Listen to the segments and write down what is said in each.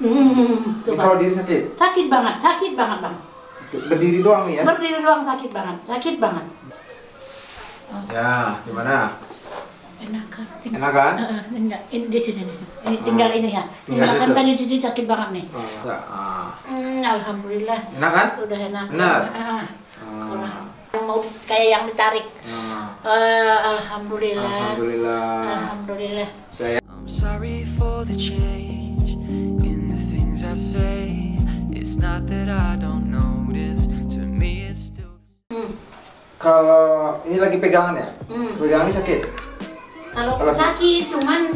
Ini kalau diri sakit? Sakit banget bang. Berdiri doang nih ya? Berdiri doang sakit banget. Ya, gimana? Enakan. Enakan? Ini di sini nih. Ini tinggal ini ya. Enakan tadi di sini sakit banget nih. Enggak. Alhamdulillah. Enakan? Udah enak. Benar? Mau kayak yang ditarik. Alhamdulillah. Alhamdulillah. I'm sorry for the change in the things I say. It's not that I don't notice. To me it's still. Kalau ini lagi pegangan ya? Pegangan ini sakit? Kalau sakit cuman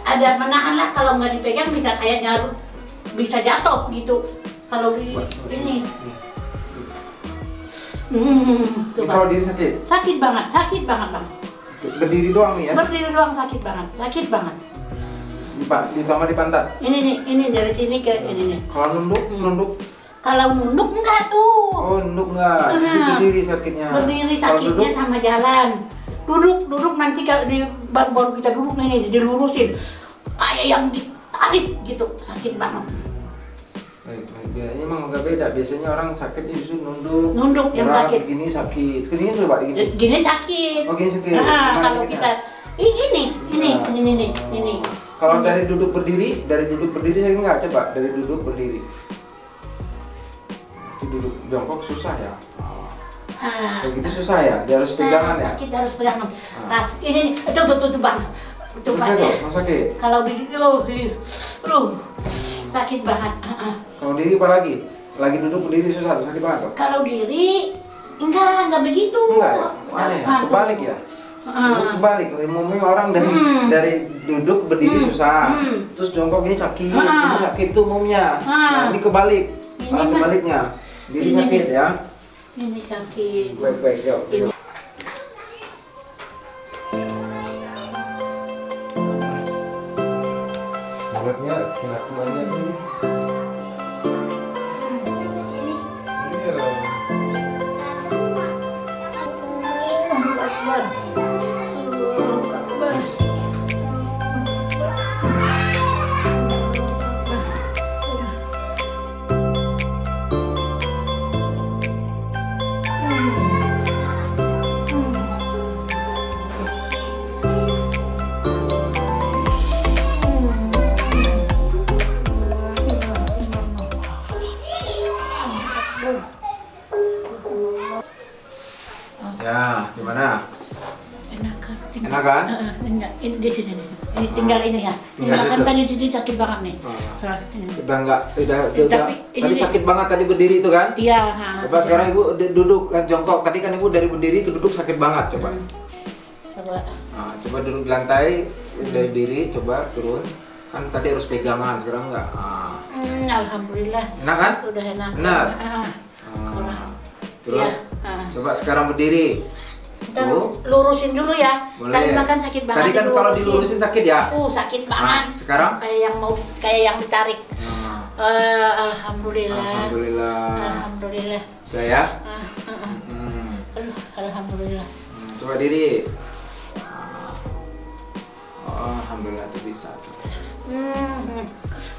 ada menahan lah, kalau nggak dipegang bisa kayak nyaru, bisa jatuh gitu. Kalau di ini. Ini kalau diri sakit? Sakit banget bang. Berdiri doang nih ya? Berdiri doang sakit banget. Ditambah di pantat? Ini dari sini ke ini nih. Kalau nunduk? Kalau nunduk enggak tuh. Oh, nunduk enggak? Berdiri sakitnya? Berdiri sakitnya sama jalan. Duduk nanti kalau baru kita duduk nih dilurusin. Kayak yang ditarik gitu, sakit banget. Ini emang agak beda, biasanya orang sakitnya justru nunduk yang sakit. Gini sakit, gini coba gini. Gini sakit. Oh gini sakit. Kalau kita ini. Kalau dari duduk berdiri sakit nggak? Coba dari duduk berdiri. Duduk jongkok susah ya. Kayak gitu susah ya, dia harus pegangan ya. Sakit harus pegangan. Nah ini nih, coba bang. Coba ya. Sakit. Kalau di sakit banget. Kalau diri apa lagi? Lagi duduk berdiri susah, sakit banget tuh. Kalau diri enggak begitu. Enggak ya? Aneh ya? Kebalik ya? Kebalik, umumnya orang dari duduk berdiri susah, terus jongkok ini sakit, ini sakit tuh umumnya. Nah, ini kebalik, malah sebaliknya. Diri sakit ya? Ini sakit. Baik, yuk. Mulutnya sekitar banyak nih. Ya, gimana? Enakan? Ini di sini nih. Ini tinggal ini ya. Enakan tadi di sini sakit banget nih. Tadi sakit banget tadi berdiri itu kan? Iya. Coba sekarang ibu duduk kan jongkok. Tadi kan ibu dari berdiri ke duduk sakit banget. Coba. Coba duduk di lantai dari diri. Coba turun. Kan tadi harus pegangan, sekarang enggak. Alhamdulillah. Enak kan? Udah enak. Benar. Terus coba sekarang berdiri. Kita lurusin dulu ya. Tadi makan sakit banget. Tadi kan kalau dilurusin sakit ya? Sakit banget. Sekarang? Kayak yang ditarik. Alhamdulillah. Alhamdulillah. Saya? Alhamdulillah. Coba diri. Alhamdulillah tuh bisa.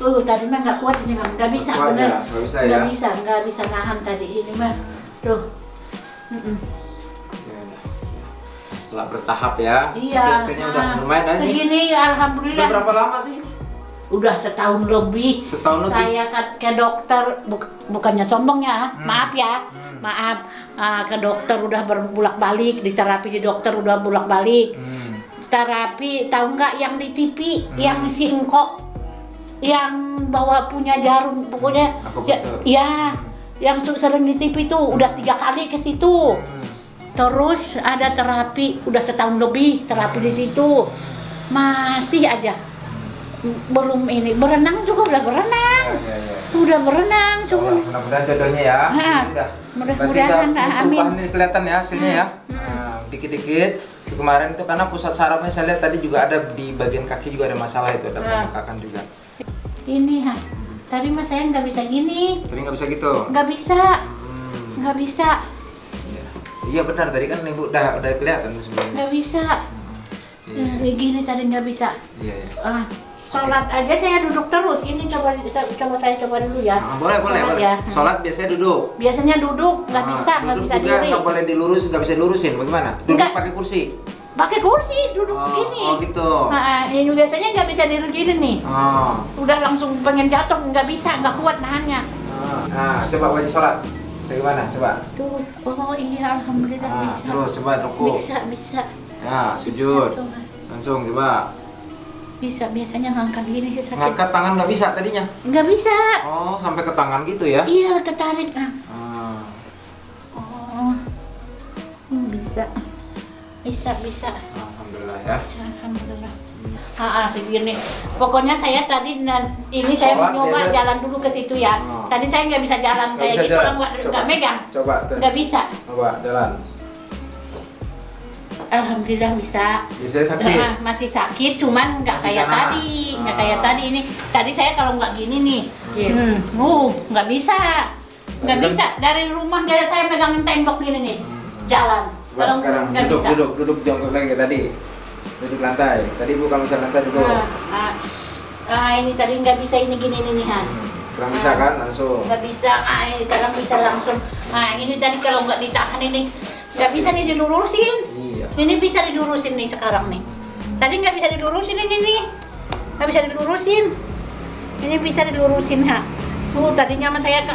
Tadi mah nggak kuat ini mah, nggak bisa bener. Nggak bisa nahan tadi ini mah. Tuh. Lah bertahap ya. Iya. Biasanya udah lumayan aja. Segini alhamdulillah. Udah berapa lama sih? Udah setahun lebih. Saya ke dokter, bukannya sombong ya, maaf ya. Maaf, ke dokter udah berbulak-balik, diterapi di dokter udah bulak-balik. Terapi, tahu nggak yang di TV, yang si Engkok, yang bawa punya jarum, pokoknya ya, yang sering di TV tuh, udah 3 kali ke situ. Terus ada terapi, udah setahun lebih terapi di situ, masih aja belum ini. Berenang juga udah berenang, udah berenang. Cuma mudah-mudahan jodohnya ya. Mudah-mudahan, amin. Ini kelihatan ya hasilnya ya. Dikit-dikit. Kemarin itu karena pusat sarafnya saya lihat tadi juga ada di bagian kaki juga ada masalah itu, ada pembengkakan juga. Ini tadi mas saya nggak bisa gini. Tadi nggak bisa gitu? Nggak bisa, nggak bisa. Iya benar, tadi kan ibu udah kelihatan sebenarnya. Nggak bisa. Gini tadi nggak bisa. Iya. Sholat aja saya duduk terus. Ini coba saya coba dulu ya. Boleh. Ya. Sholat biasanya duduk. Biasanya duduk, nggak bisa diri. Nggak boleh dilurus, nggak bisa dilurusin. Bagaimana? Duduk pakai kursi. Pakai kursi, duduk gini. Oh gitu. Nah, ini biasanya nggak bisa diri gini nih. Udah langsung pengen jatuh, nggak bisa, nggak kuat nahannya. Nah, coba wajib sholat. Bagaimana? Coba. Tuh, oh iya, alhamdulillah bisa. Terus coba ruku. Bisa. Ya, sujud. Langsung coba. Bisa, biasanya ngangkat gini sih sakit. Ngangkat tangan nggak bisa tadinya? Nggak bisa. Oh, sampai ke tangan gitu ya? Iya, ketarik. Bisa. Alhamdulillah ya. Alhamdulillah. Segini. Pokoknya saya tadi ini saya mau nyoba jalan dulu ke situ ya. Tadi saya nggak bisa jalan kayak gitu, kalau nggak megang. Coba. Nggak bisa. Coba jalan. Alhamdulillah bisa. Bisa sakit? Masih sakit, cuman nggak kayak tadi. Nggak kayak tadi ini. Tadi saya kalau nggak gini nih, nggak bisa. Nggak bisa. Dari rumah saya megangin tembok gini nih, jalan. Kalau sekarang duduk jongkok lagi tadi. Duduk lantai. Tadi bukan bisa lantai duduk. Ini tadi nggak bisa ini gini nih Kurang bisa kan langsung? Nggak bisa. Ini sekarang bisa langsung. Ini tadi kalau nggak ditahan ini nggak bisa nih dilurusin. Iya. Ini bisa dilurusin nih sekarang nih. Tadi nggak bisa dilurusin ini nih. Nggak bisa dilurusin. Ini bisa dilurusin tadinya sama saya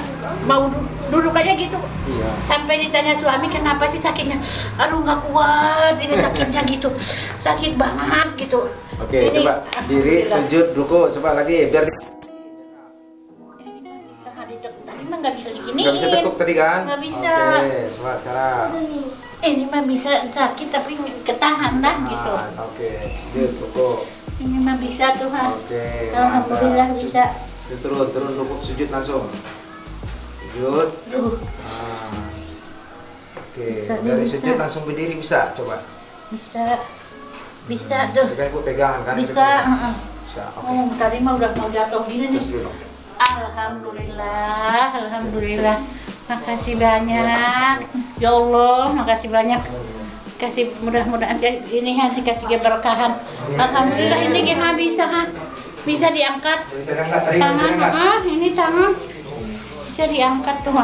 mau duduk aja gitu. Iya. Sampai ditanya suami kenapa sih sakitnya. Aduh nggak kuat ini sakitnya gitu. Sakit banget gitu. Oke, ini, coba diri, sujud, ruku, coba lagi biar tadi mah nggak bisa diginiin. Nggak bisa tekuk tadi kan? Nggak bisa. Oke, coba sekarang. Ini mah bisa sakit tapi ketahan gitu. Oke, sujud, ruku. Ini mah bisa tuh Oke. Alhamdulillah bisa. Turun ruku, sujud langsung. Sujud. Oke, dari sujud langsung berdiri bisa, coba. Bisa tuh. Kan aku pegangan kan? Bisa. Oke. Tadi mah udah mau jatuh gini nih. Alhamdulillah. Makasih banyak. Ya Allah, makasih banyak. Kasih mudah-mudahan ini dikasih keberkahan. Alhamdulillah ini bisa diangkat. Tangan, ini tangan bisa diangkat tuh.